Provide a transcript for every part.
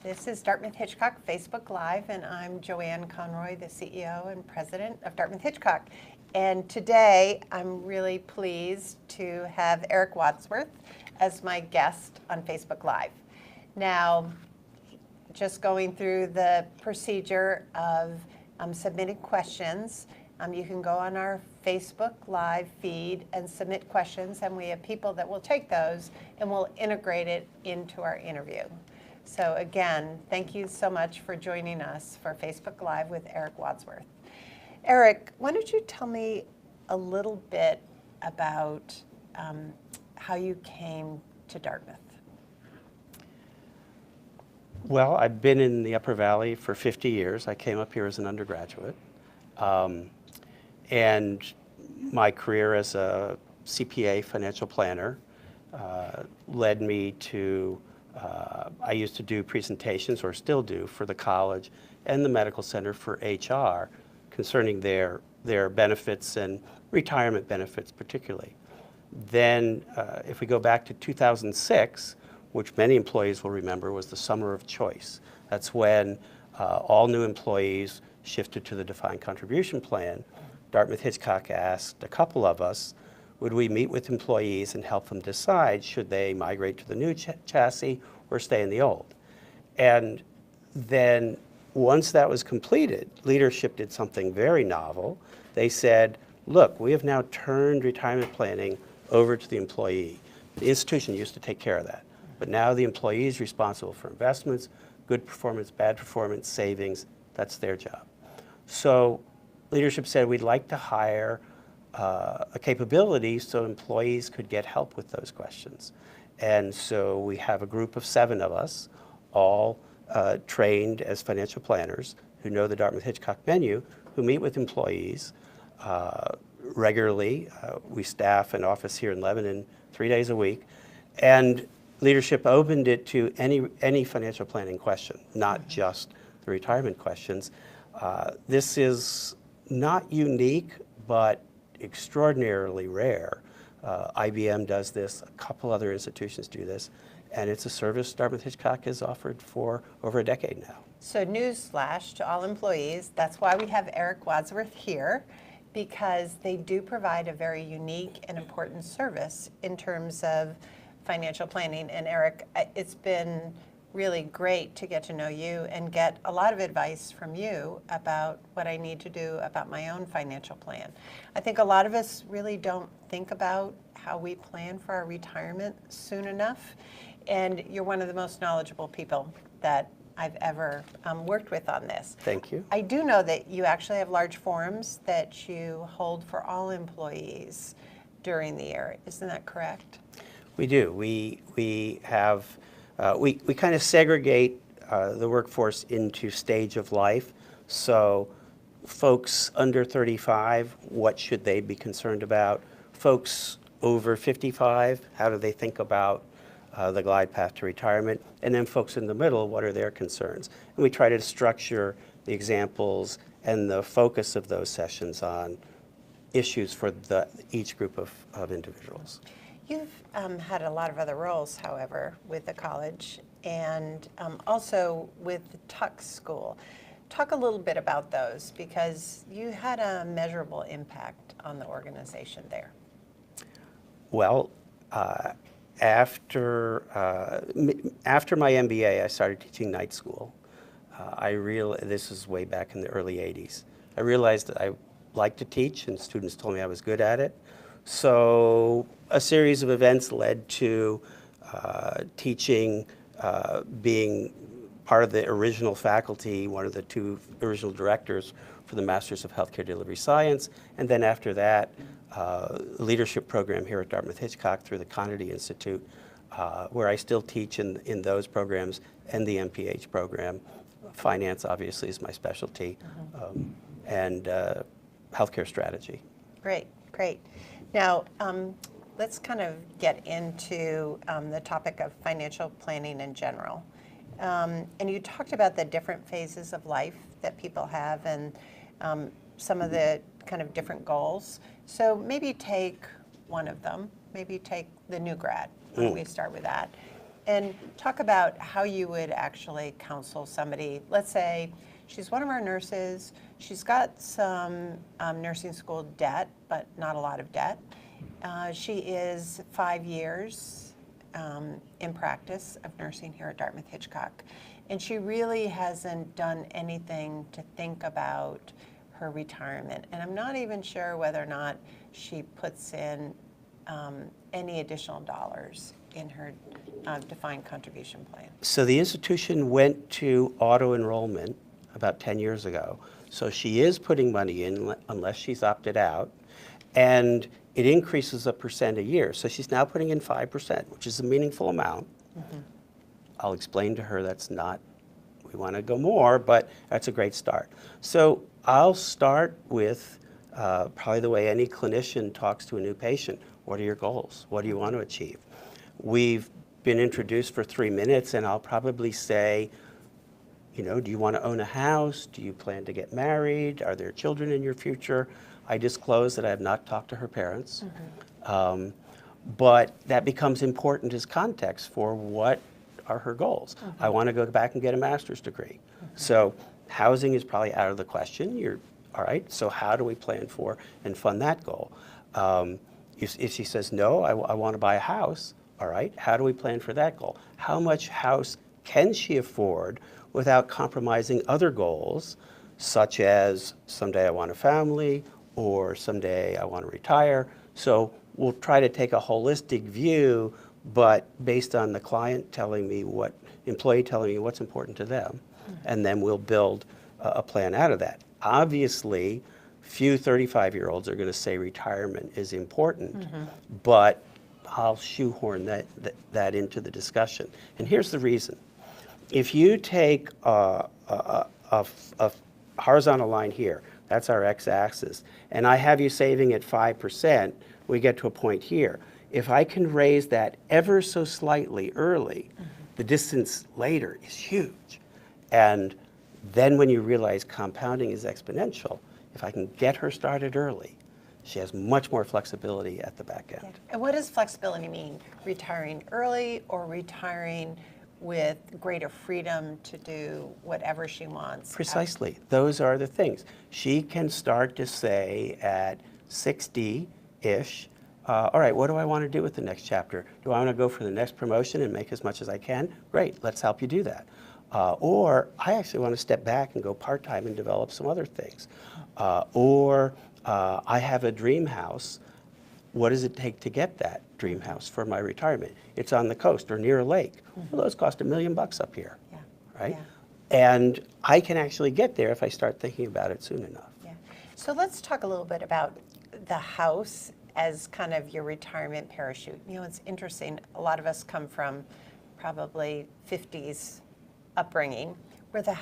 This is Dartmouth-Hitchcock Facebook Live, and I'm Joanne Conroy, the CEO and President of Dartmouth-Hitchcock. And today, I'm really pleased to have Eric Wadsworth as my guest on Facebook Live. Now, just going through the procedure of submitting questions, you can go on our Facebook Live feed and submit questions, and we have people that will take those and will integrate it into our interview. So again, thank you so much for joining us for Facebook Live with Eric Wadsworth. Eric, why don't you tell me a little bit about how you came to Dartmouth? Well, I've been in the Upper Valley for 50 years. I came up here as an undergraduate. And my career as a CPA financial planner led me to, I used to do presentations, or still do, for the college and the medical center for HR concerning their benefits and retirement benefits particularly. Then if we go back to 2006, which many employees will remember was the summer of choice. That's when all new employees shifted to the defined contribution plan. Dartmouth-Hitchcock asked a couple of us, would we meet with employees and help them decide should they migrate to the new chassis or stay in the old? And then once that was completed, leadership did something very novel. They said, look, we have now turned retirement planning over to the employee. The institution used to take care of that, but now the employee is responsible for investments, good performance, bad performance, savings. That's their job. So leadership said we'd like to hire a capability so employees could get help with those questions. And so we have a group of 7 of us, all trained as financial planners who know the Dartmouth-Hitchcock menu, who meet with employees regularly. We staff an office here in Lebanon 3 days a week. And leadership opened it to any financial planning question, not just the retirement questions. This is not unique, but extraordinarily rare. IBM does this, a couple other institutions do this, and it's a service Dartmouth-Hitchcock has offered for over a decade now. So newsflash to all employees, that's why we have Eric Wadsworth here, because they do provide a very unique and important service in terms of financial planning. And Eric, it's been really great to get to know you and get a lot of advice from you about what I need to do about my own financial plan. I think a lot of us really don't think about how we plan for our retirement soon enough, and you're one of the most knowledgeable people that I've ever worked with on this. Thank you. I do know that you actually have large forums that you hold for all employees during the year. Isn't that correct? We do. We have we kind of segregate the workforce into stage of life. So folks under 35, what should they be concerned about? Folks over 55, how do they think about the glide path to retirement? And then folks in the middle, what are their concerns? And we try to structure the examples and the focus of those sessions on issues for each group of individuals. You've had a lot of other roles, however, with the college and also with the Tuck School. Talk a little bit about those, because you had a measurable impact on the organization there. Well, after my MBA, I started teaching night school. This is way back in the early 80s. I realized that I liked to teach, and students told me I was good at it. So a series of events led to teaching, being part of the original faculty, one of the 2 original directors for the Masters of Healthcare Delivery Science, and then after that, leadership program here at Dartmouth-Hitchcock through the Conity Institute, where I still teach in those programs and the MPH program. Finance, obviously, is my specialty, and healthcare strategy. Great, great. Now, let's kind of get into the topic of financial planning in general. And you talked about the different phases of life that people have and some of the kind of different goals. So maybe take one of them, maybe take the new grad. Why don't we start with that? And talk about how you would actually counsel somebody. Let's say she's one of our nurses. She's got some nursing school debt, but not a lot of debt. She is 5 years in practice of nursing here at Dartmouth-Hitchcock. And she really hasn't done anything to think about her retirement. And I'm not even sure whether or not she puts in any additional dollars in her defined contribution plan. So the institution went to auto-enrollment about 10 years ago. So she is putting money in unless she's opted out. And it increases a % a year. So she's now putting in 5%, which is a meaningful amount. Mm-hmm. I'll explain to her that's not, we want to go more, but that's a great start. So I'll start with probably the way any clinician talks to a new patient. What are your goals? What do you want to achieve? We've been introduced for 3 minutes, and I'll probably say, you know, do you want to own a house? Do you plan to get married? Are there children in your future? I disclose that I have not talked to her parents. Mm-hmm. But that becomes important as context for what are her goals. Mm-hmm. I want to go back and get a master's degree. Mm-hmm. So housing is probably out of the question. All right, so how do we plan for and fund that goal? If she says, no, I want to buy a house, all right, how do we plan for that goal? How much house can she afford without compromising other goals, such as someday I want a family, or someday I want to retire? So we'll try to take a holistic view, but based on the client telling me employee telling me what's important to them, and then we'll build a plan out of that. Obviously, few 35-year-olds are going to say retirement is important, but I'll shoehorn that into the discussion. And here's the reason. If you take a horizontal line here, that's our x-axis, and I have you saving at 5%, we get to a point here. If I can raise that ever so slightly early, the distance later is huge. And then when you realize compounding is exponential, if I can get her started early, she has much more flexibility at the back end. And what does flexibility mean? Retiring early or retiring with greater freedom to do whatever she wants? Precisely. Those are the things. She can start to say at 60-ish, all right, what do I want to do with the next chapter? Do I want to go for the next promotion and make as much as I can? Great, let's help you do that. Or I actually want to step back and go part-time and develop some other things. Or I have a dream house. What does it take to get that dream house for my retirement? It's on the coast or near a lake. Well, those cost $1 million up here, right? Yeah. And I can actually get there if I start thinking about it soon enough. Yeah. So let's talk a little bit about the house as kind of your retirement parachute. You know, it's interesting. A lot of us come from probably 50s upbringing where the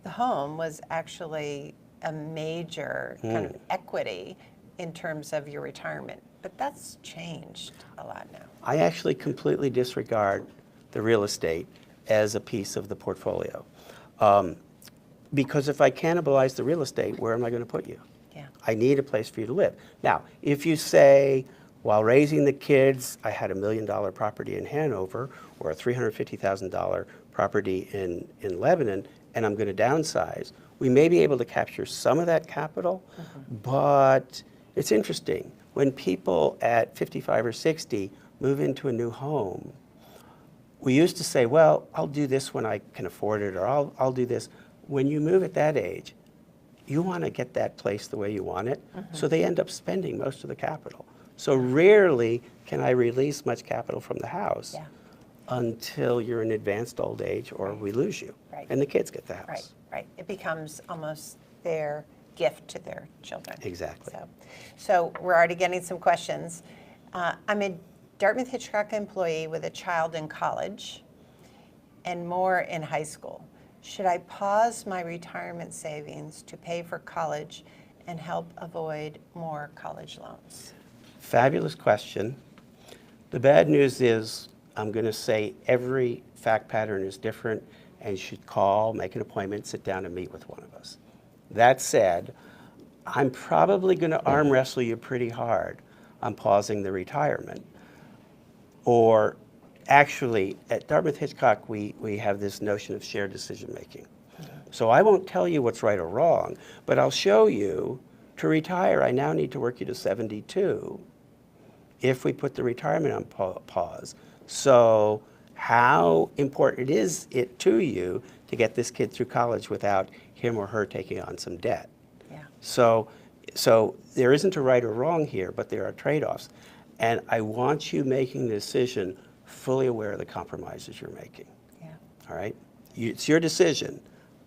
home was actually a major kind of equity in terms of your retirement. But that's changed a lot now. I actually completely disregard the real estate as a piece of the portfolio. Because if I cannibalize the real estate, where am I going to put you? Yeah. I need a place for you to live. Now, if you say, while raising the kids, I had $1 million property in Hanover or a $350,000 property in Lebanon, and I'm going to downsize, we may be able to capture some of that capital, but it's interesting. When people at 55 or 60 move into a new home, we used to say, well, I'll do this when I can afford it, or I'll do this. When you move at that age, you want to get that place the way you want it, so they end up spending most of the capital. So rarely can I release much capital from the house until you're in advanced old age or we lose you, and the kids get the house. Right. It becomes almost their gift to their children. Exactly. So we're already getting some questions. I'm a Dartmouth-Hitchcock employee with a child in college and more in high school. Should I pause my retirement savings to pay for college and help avoid more college loans? Fabulous question. The bad news is I'm going to say every fact pattern is different, and you should call, make an appointment, sit down and meet with one of us. That said, I'm probably going to arm wrestle you pretty hard on pausing the retirement. Or actually, at Dartmouth-Hitchcock, we have this notion of shared decision-making. So I won't tell you what's right or wrong, but I'll show you, to retire, I now need to work you to 72 if we put the retirement on pause. So how important is it to you to get this kid through college without him or her taking on some debt? Yeah. So there isn't a right or wrong here, but there are trade-offs. And I want you making the decision fully aware of the compromises you're making. Yeah. All right? It's your decision,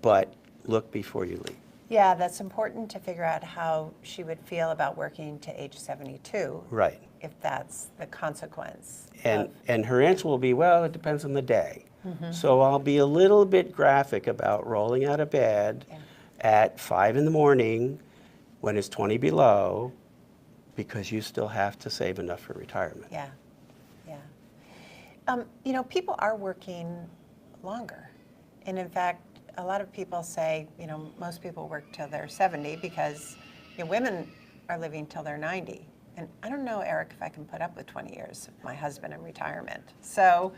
but look before you leave. Yeah, that's important to figure out how she would feel about working to age 72. Right. If that's the consequence. And her answer will be, well, it depends on the day. So I'll be a little bit graphic about rolling out of bed at 5 in the morning when it's 20 below, because you still have to save enough for retirement. Yeah, yeah. You know, people are working longer. And in fact, a lot of people say, you know, most people work till they're 70 because, you know, women are living till they're 90. And I don't know, Eric, if I can put up with 20 years of my husband in retirement. So,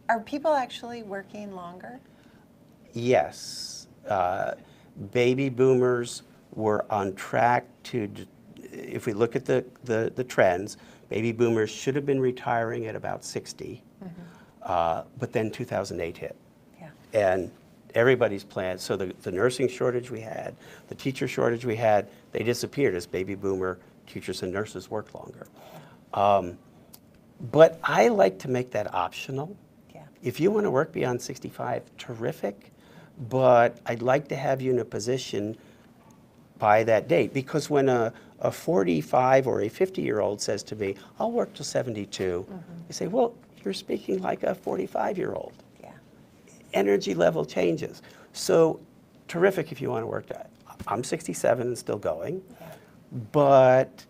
are people actually working longer? Yes. Baby boomers were on track to, if we look at the trends, baby boomers should have been retiring at about 60, but then 2008 hit. Yeah. And everybody's plans, so the nursing shortage we had, the teacher shortage we had, they disappeared as baby boomer teachers and nurses worked longer. But I like to make that optional. Yeah. If you want to work beyond 65, terrific, but I'd like to have you in a position by that date, because when a 45 or a 50-year-old says to me, I'll work till 72, I say, well, you're speaking like a 45-year-old. Energy level changes. So terrific if you want to work that. I'm 67 and still going, but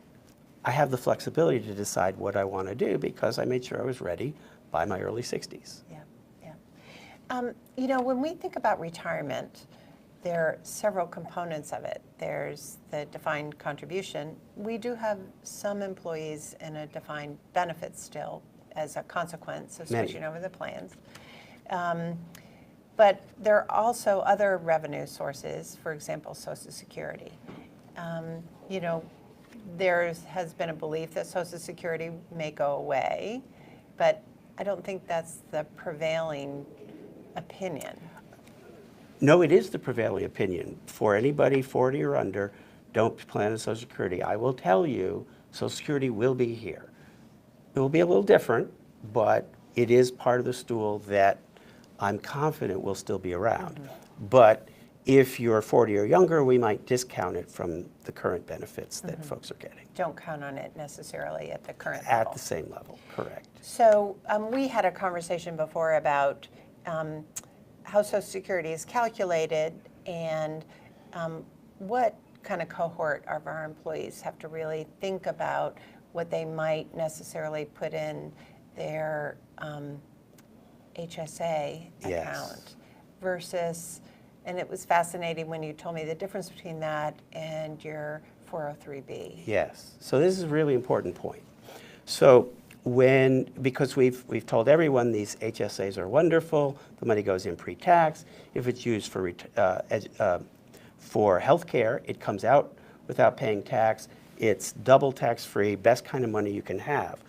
I have the flexibility to decide what I want to do because I made sure I was ready by my early 60s. Yeah, yeah. You know, when we think about retirement, there are several components of it. There's the defined contribution. We do have some employees in a defined benefit still as a consequence of switching over the plans. But there are also other revenue sources, for example, Social Security. You know, there has been a belief that Social Security may go away, but I don't think that's the prevailing opinion. No, it is the prevailing opinion. For anybody 40 or under, don't plan on Social Security. I will tell you, Social Security will be here. It will be a little different, but it is part of the stool that I'm confident will still be around. But if you're 40 or younger, we might discount it from the current benefits that folks are getting. Don't count on it necessarily at the current At level. the same level, correct. So we had a conversation before about how Social Security is calculated and what kind of cohort of our employees have to really think about what they might necessarily put in their HSA account versus, and it was fascinating when you told me the difference between that and your 403B. Yes, so this is a really important point. So because we've told everyone these HSAs are wonderful, the money goes in pre-tax. If it's used for health care, it comes out without paying tax. It's double tax-free, best kind of money you can have.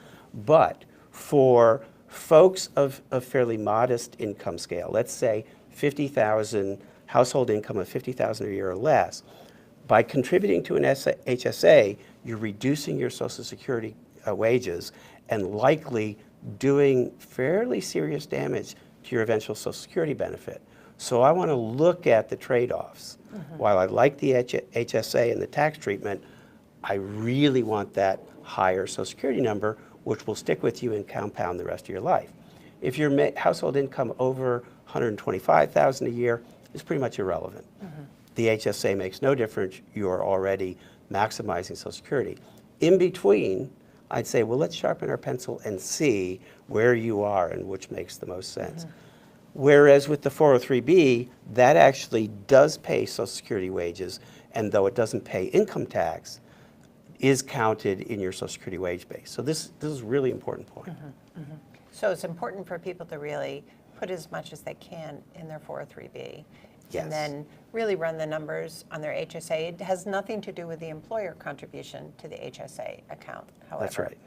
But for folks of fairly modest income scale, let's say 50,000, household income of 50,000 a year or less, by contributing to an HSA, you're reducing your Social Security wages and likely doing fairly serious damage to your eventual Social Security benefit. So I want to look at the trade-offs. While I like the HSA and the tax treatment, I really want that higher Social Security number, which will stick with you and compound the rest of your life. If your household income over $125,000 a year, it's pretty much irrelevant. The HSA makes no difference. You're already maximizing Social Security. In between, I'd say, well, let's sharpen our pencil and see where you are and which makes the most sense. Whereas with the 403B, that actually does pay Social Security wages, and though it doesn't pay income tax, is counted in your Social Security wage base. So this is a really important point. So it's important for people to really put as much as they can in their 403B. Yes. And then really run the numbers on their HSA. It has nothing to do with the employer contribution to the HSA account, however. That's right.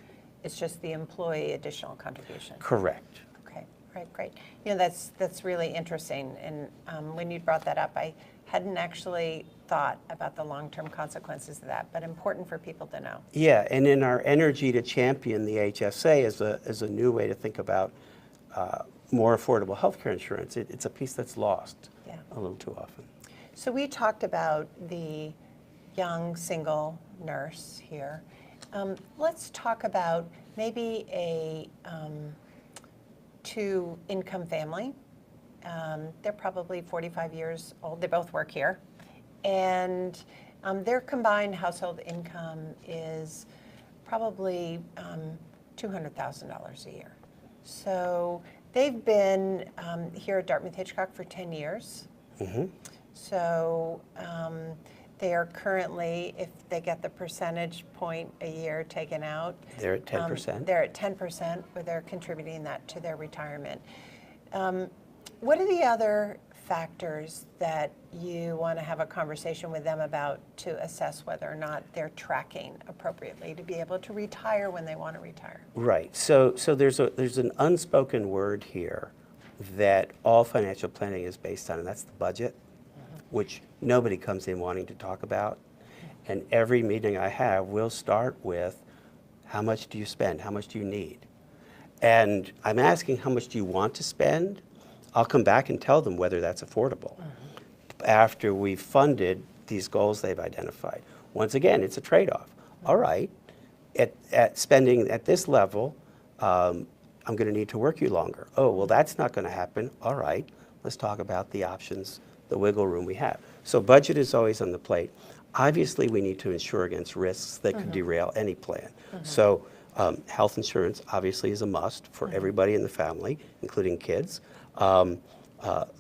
It's just the employee additional contribution. Correct. Okay, right, great. You know, that's really interesting. And when you brought that up, I hadn't actually thought about the long-term consequences of that, but important for people to know. Yeah, and in our energy to champion the HSA as a new way to think about more affordable healthcare insurance, it's a piece that's lost a little too often. So we talked about the young single nurse here. Let's talk about maybe a two-income family. They're probably 45 years old. They both work here. And their combined household income is probably $200,000 a year. So they've been here at Dartmouth-Hitchcock for 10 years. So they are currently, if they get the percentage point a year taken out, They're at 10%? They're at 10%, where they're contributing that to their retirement. What are the other factors that you want to have a conversation with them about to assess whether or not they're tracking appropriately to be able to retire when they want to retire? Right. So there's an unspoken word here that all financial planning is based on, and that's the budget, which nobody comes in wanting to talk about. And every meeting I have will start with, how much do you spend? How much do you need? And I'm asking, how much do you want to spend? I'll come back and tell them whether that's affordable after we've funded these goals they've identified. Once again, it's a trade-off. All right, at spending at this level, I'm going to need to work you longer. Oh, well, that's not going to happen. All right, let's talk about the options, the wiggle room we have. So budget is always on the plate. Obviously, we need to insure against risks that could derail any plan. So health insurance obviously is a must for everybody in the family, including kids.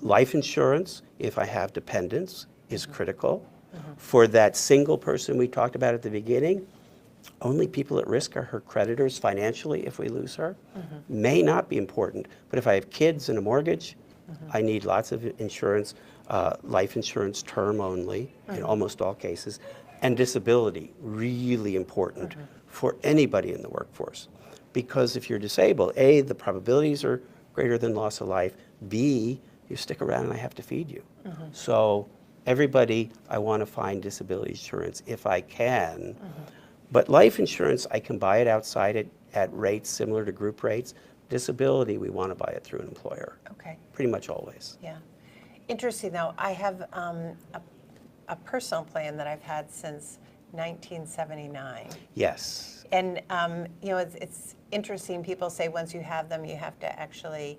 Life insurance, if I have dependents, is critical. For that single person we talked about at the beginning, only people at risk are her creditors financially if we lose her. May not be important, but if I have kids and a mortgage, I need lots of insurance, life insurance term only in almost all cases, and disability, really important for anybody in the workforce. Because if you're disabled, A, the probabilities are greater than loss of life, B, you stick around and I have to feed you. So everybody, I want to find disability insurance if I can. But life insurance, I can buy it outside at rates similar to group rates. Disability, we want to buy it through an employer. Okay. Pretty much always. Yeah. Interesting, though. I have a personal plan that I've had since 1979. Yes. And, you know, it's interesting. People say once you have them, you have to actually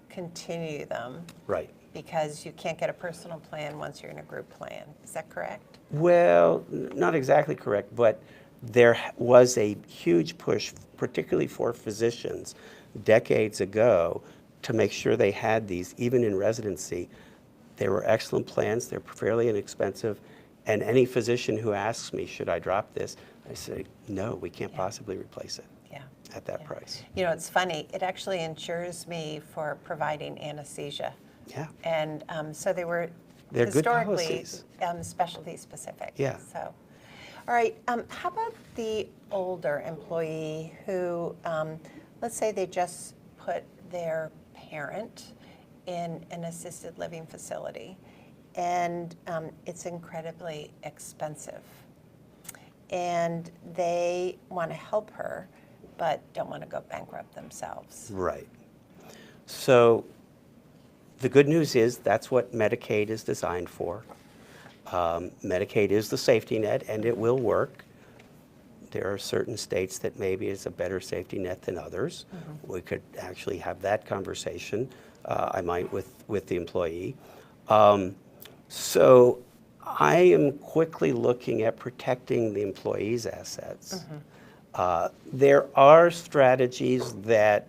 continue them. Right. Because you can't get a personal plan once you're in a group plan. Is that correct? Well, not exactly correct, but there was a huge push, particularly for physicians, decades ago, to make sure they had these, even in residency. They were excellent plans. They're fairly inexpensive. And any physician who asks me, should I drop this? I say, no, we can't possibly replace it at that price. You know, it's funny. It actually insures me for providing anesthesia. Yeah. And so they were They're good historically policies. Specialty specific. Yeah. So, all right. How about the older employee who, let's say they just put their parent in an assisted living facility, and it's incredibly expensive, and they want to help her, but don't want to go bankrupt themselves. Right. So the good news is that's what Medicaid is designed for. Medicaid is the safety net, and it will work. There are certain states that maybe it's a better safety net than others. We could actually have that conversation, I might, with the employee. So I am quickly looking at protecting the employee's assets. There are strategies that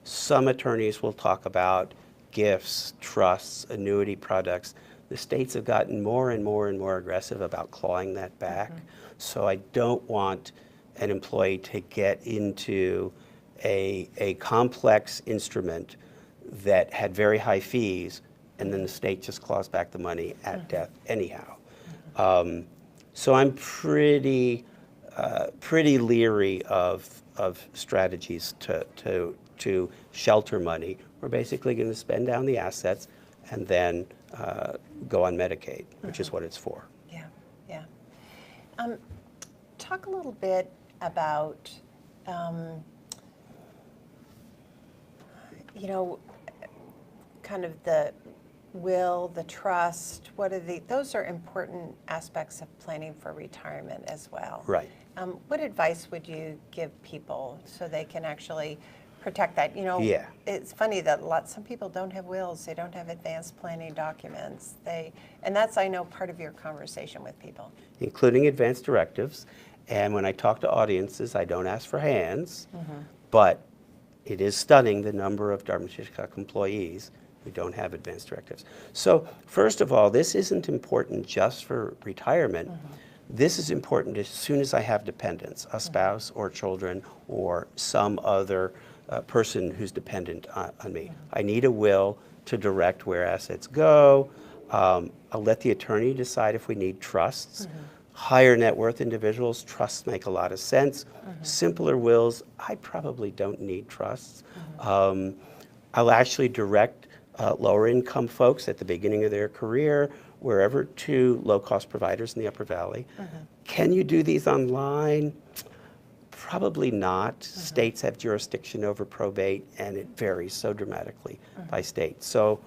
some attorneys will talk about, gifts, trusts, annuity products. The states have gotten more and more and more aggressive about clawing that back. So I don't want an employee to get into a complex instrument that had very high fees, and then the state just claws back the money at death anyhow. So I'm pretty leery of strategies to shelter money. We're basically going to spend down the assets and then go on Medicaid, which is what it's for. Yeah, yeah. Talk a little bit about, kind of the will, the trust. Those are important aspects of planning for retirement as well. Right. What advice would you give people so they can actually protect that? Yeah. It's funny that some people don't have wills, they don't have advanced planning documents. And that's, I know, part of your conversation with people. Including advance directives. And when I talk to audiences, I don't ask for hands, but it is stunning the number of Dartmouth-Hitchcock employees who don't have advance directives. So first of all, this isn't important just for retirement. This is important as soon as I have dependents, a spouse or children or some other person who's dependent on me. I need a will to direct where assets go. I'll let the attorney decide if we need trusts. Higher net worth individuals, trusts make a lot of sense. Simpler wills, I probably don't need trusts. I'll actually direct lower income folks at the beginning of their career, wherever, to low-cost providers in the Upper Valley. Can you do these online? Probably not. States have jurisdiction over probate, and it varies so dramatically by state. So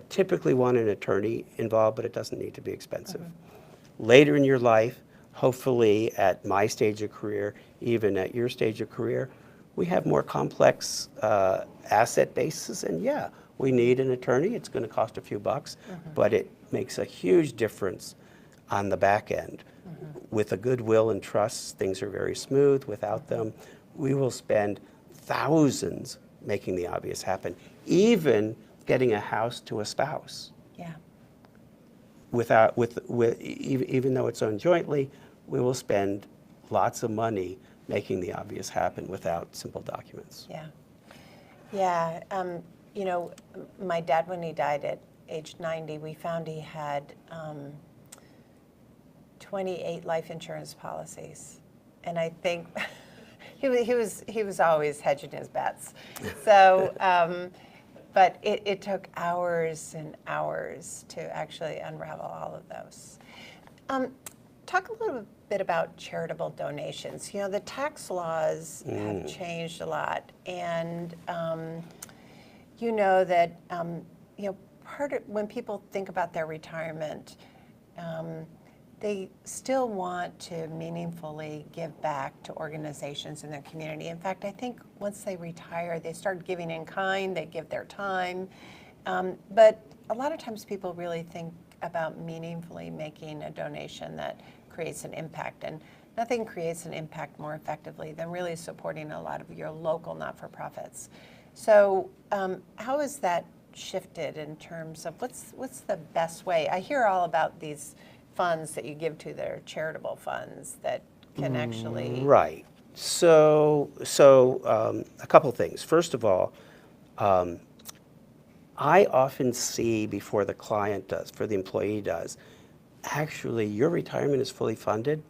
typically want an attorney involved, but it doesn't need to be expensive. Later in your life, hopefully at my stage of career, even at your stage of career, we have more complex asset bases, and yeah, we need an attorney. It's going to cost a few bucks, but it makes a huge difference on the back end. With a good will and trust, things are very smooth. Without them, we will spend thousands making the obvious happen, even getting a house to a spouse. Yeah. Even though it's owned jointly, we will spend lots of money making the obvious happen without simple documents. Yeah. Yeah. My dad, when he died at age 90, we found he had 28 life insurance policies. And I think he was always hedging his bets. So, but it took hours and hours to actually unravel all of those. Talk a little bit about charitable donations. The tax laws have changed a lot, and you know that part of when people think about their retirement, they still want to meaningfully give back to organizations in their community. In fact, I think once they retire, they start giving in kind, they give their time. But a lot of times people really think about meaningfully making a donation that creates an impact. And nothing creates an impact more effectively than really supporting a lot of your local not-for-profits. So how has that shifted in terms of what's the best way? I hear all about these funds that you give to their charitable funds that can actually... Right. So a couple things. First of all, I often see before the client does, for the employee does, actually your retirement is fully funded.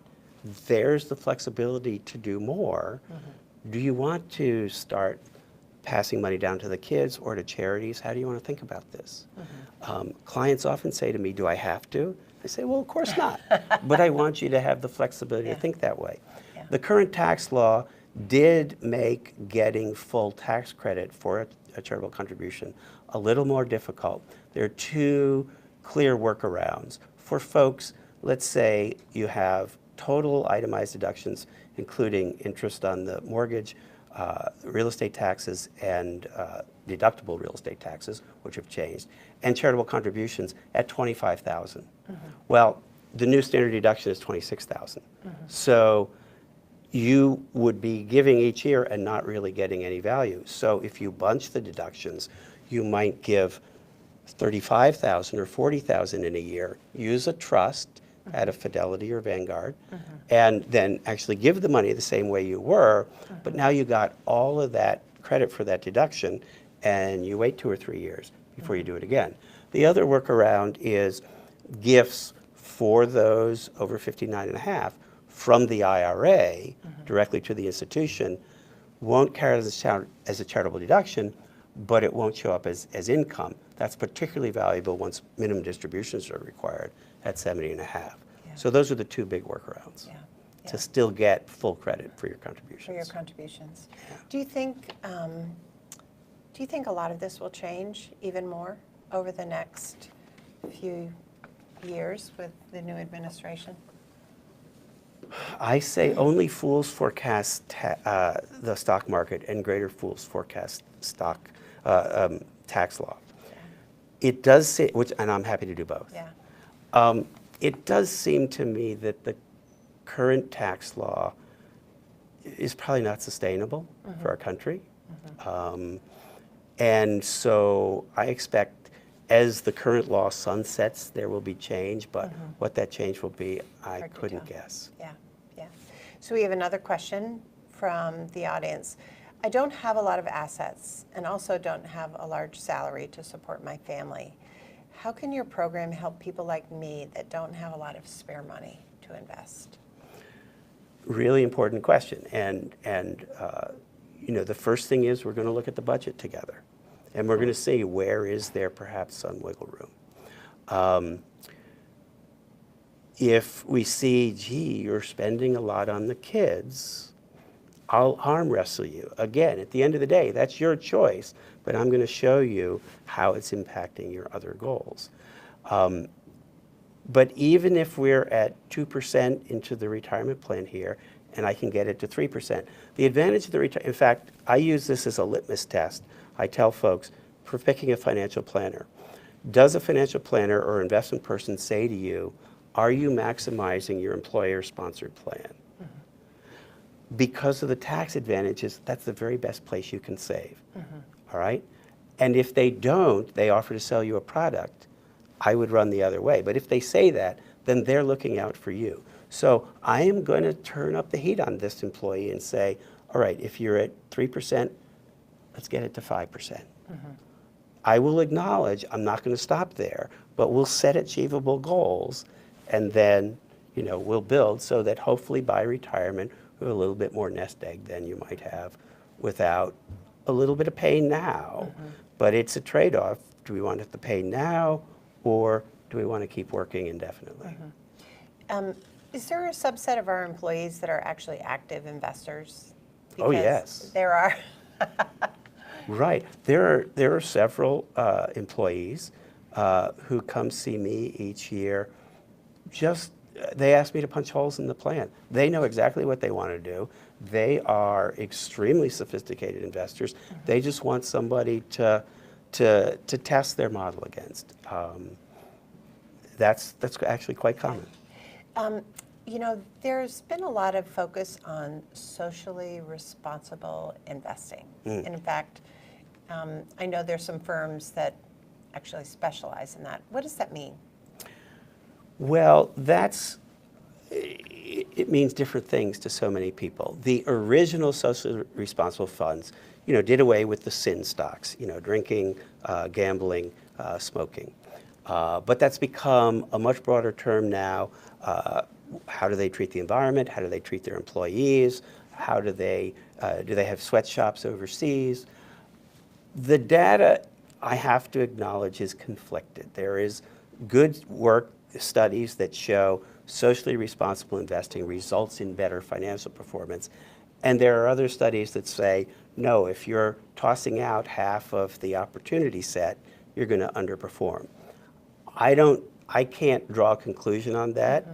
There's the flexibility to do more. Do you want to start passing money down to the kids or to charities? How do you want to think about this? Clients often say to me, do I have to? I say, well, of course not. But I want you to have the flexibility to think that way. Yeah. The current tax law did make getting full tax credit for a charitable contribution a little more difficult. There are two clear workarounds. For folks, let's say you have total itemized deductions, including interest on the mortgage, real estate taxes, and deductible real estate taxes, which have changed, and charitable contributions at $25,000. Well, the new standard deduction is $26,000. So you would be giving each year and not really getting any value. So if you bunch the deductions, you might give $35,000 or $40,000 in a year, use a trust, out of Fidelity or Vanguard, and then actually give the money the same way you were, but now you got all of that credit for that deduction, and you wait 2 or 3 years before you do it again. The other workaround is gifts for those over 59 and a half from the IRA directly to the institution won't count as a charitable deduction, but it won't show up as income. That's particularly valuable once minimum distributions are required at 70 and a half. Yeah. So those are the 2 big workarounds to still get full credit for your contributions. For your contributions. Do you think a lot of this will change even more over the next few years with the new administration? I say only fools forecast the stock market, and greater fools forecast tax law. It does say, and I'm happy to do both. Yeah. It does seem to me that the current tax law is probably not sustainable for our country. And so I expect as the current law sunsets, there will be change, but what that change will be, I couldn't guess. Yeah, yeah. So we have another question from the audience. I don't have a lot of assets and also don't have a large salary to support my family. How can your program help people like me that don't have a lot of spare money to invest? Really important question. And you know, the first thing is we're going to look at the budget together. And we're going to see where is there perhaps some wiggle room. If we see, gee, you're spending a lot on the kids, I'll arm wrestle you. Again, at the end of the day, that's your choice, but I'm going to show you how it's impacting your other goals. But even if we're at 2% into the retirement plan here, and I can get it to 3%, the advantage of the in fact, I use this as a litmus test. I tell folks, for picking a financial planner, does a financial planner or investment person say to you, are you maximizing your employer-sponsored plan? Because of the tax advantages, that's the very best place you can save, all right? And if they don't, they offer to sell you a product, I would run the other way. But if they say that, then they're looking out for you. So I am going to turn up the heat on this employee and say, all right, if you're at 3%, let's get it to 5%. I will acknowledge I'm not going to stop there, but we'll set achievable goals, and then, you know, we'll build so that hopefully by retirement, we have a little bit more nest egg than you might have without a little bit of pain now. But it's a trade-off. Do we want the pain now, or do we want to keep working indefinitely? Is there a subset of our employees that are actually active investors? Oh, yes. There are. Right. There are several employees who come see me each year. They ask me to punch holes in the plan. They know exactly what they want to do. They are extremely sophisticated investors. They just want somebody to test their model against. That's actually quite common. You know, there's been a lot of focus on socially responsible investing. And in fact, I know there's some firms that actually specialize in that. What does that mean? Well, it means different things to so many people. The original socially responsible funds, you know, did away with the sin stocks, you know, drinking, gambling, smoking. But that's become a much broader term now. How do they treat the environment? How do they treat their employees? How do they have sweatshops overseas? The data, I have to acknowledge, is conflicted. There is good work, studies that show socially responsible investing results in better financial performance. And there are other studies that say, no, if you're tossing out half of the opportunity set, you're going to underperform. I can't draw a conclusion on that.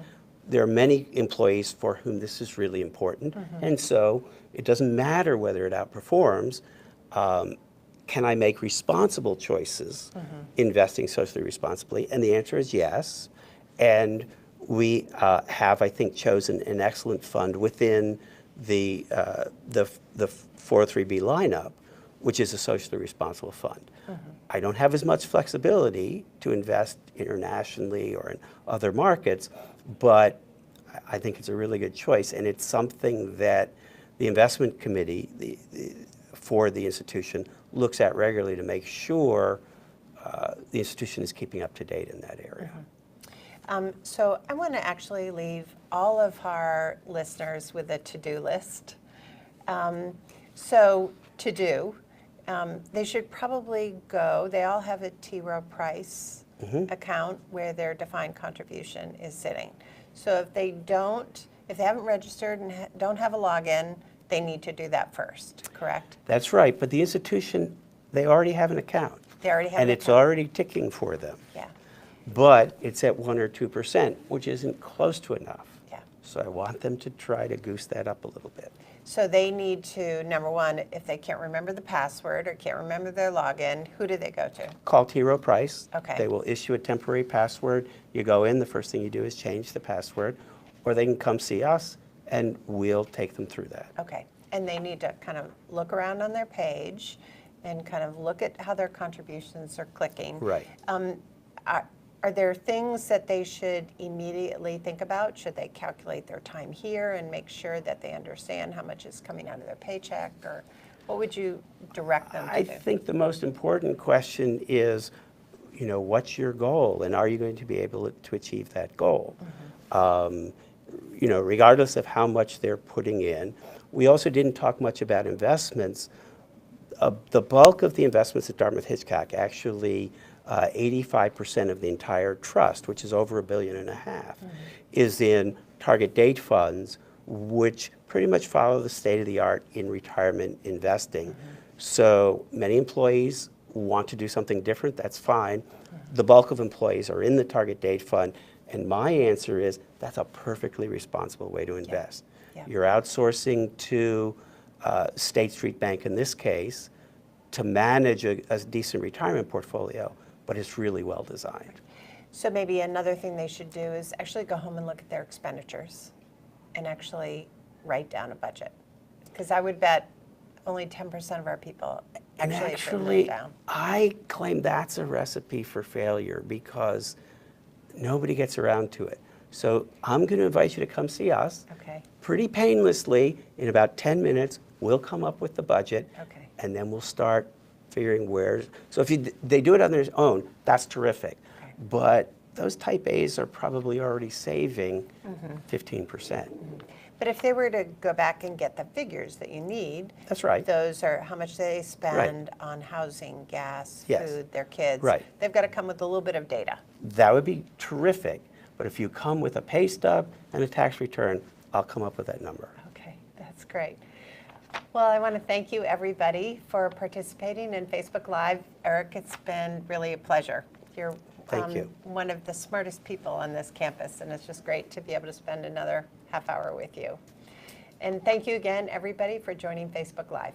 There are many employees for whom this is really important. And so it doesn't matter whether it outperforms. Can I make responsible choices investing socially responsibly? And the answer is yes. And we have, I think, chosen an excellent fund within the 403B lineup, which is a socially responsible fund. I don't have as much flexibility to invest internationally or in other markets, but I think it's a really good choice, and it's something that the investment committee for the institution looks at regularly to make sure the institution is keeping up to date in that area. So I want to actually leave all of our listeners with a to-do list. So to do, they should probably go, they all have a T. Rowe Price account where their defined contribution is sitting. So if they haven't registered and don't have a login, they need to do that first, correct? That's right, but the institution, they already have an account. They already have and an it's account. already ticking for them. Yeah. But it's at 1 or 2%, which isn't close to enough. Yeah. So I want them to try to goose that up a little bit. So they need to, number one, if they can't remember the password or can't remember their login, who do they go to? Call T. Rowe Price. Okay. They will issue a temporary password. You go in, the first thing you do is change the password, or they can come see us and we'll take them through that. Okay. And they need to kind of look around on their page and kind of look at how their contributions are clicking. Right. Are there things that they should immediately think about? Should they calculate their time here and make sure that they understand how much is coming out of their paycheck? Or what would you direct them to I do? think the most important question is, what's your goal, and are you going to be able to achieve that goal? Regardless of how much they're putting in. We also didn't talk much about investments. The bulk of the investments at Dartmouth-Hitchcock, actually 85% of the entire trust, which is over $1.5 billion, is in target date funds, which pretty much follow the state of the art in retirement investing. So many employees want to do something different, that's fine. The bulk of employees are in the target date fund, and my answer is that's a perfectly responsible way to invest. Yeah. You're outsourcing to State Street Bank in this case to manage a decent retirement portfolio, but it's really well designed. So maybe another thing they should do is actually go home and look at their expenditures and actually write down a budget. Because I would bet only 10% of our people actually have written it down. I claim that's a recipe for failure because nobody gets around to it. So I'm going to invite you to come see us. Okay. Pretty painlessly, in about 10 minutes, we'll come up with the budget. Okay. And then we'll start figuring where. So if they do it on their own, that's terrific. Okay. But those type A's are probably already saving 15%. But if they were to go back and get the figures that you need, That's right. those are how much they spend on housing, gas, Yes. food, their kids. Right. They've got to come with a little bit of data. That would be terrific. But if you come with a pay stub and a tax return, I'll come up with that number. Okay, that's great. Well, I want to thank you, everybody, for participating in Facebook Live. Eric, it's been really a pleasure. You're Thank you. one of the smartest people on this campus, and it's just great to be able to spend another half hour with you. And thank you again, everybody, for joining Facebook Live.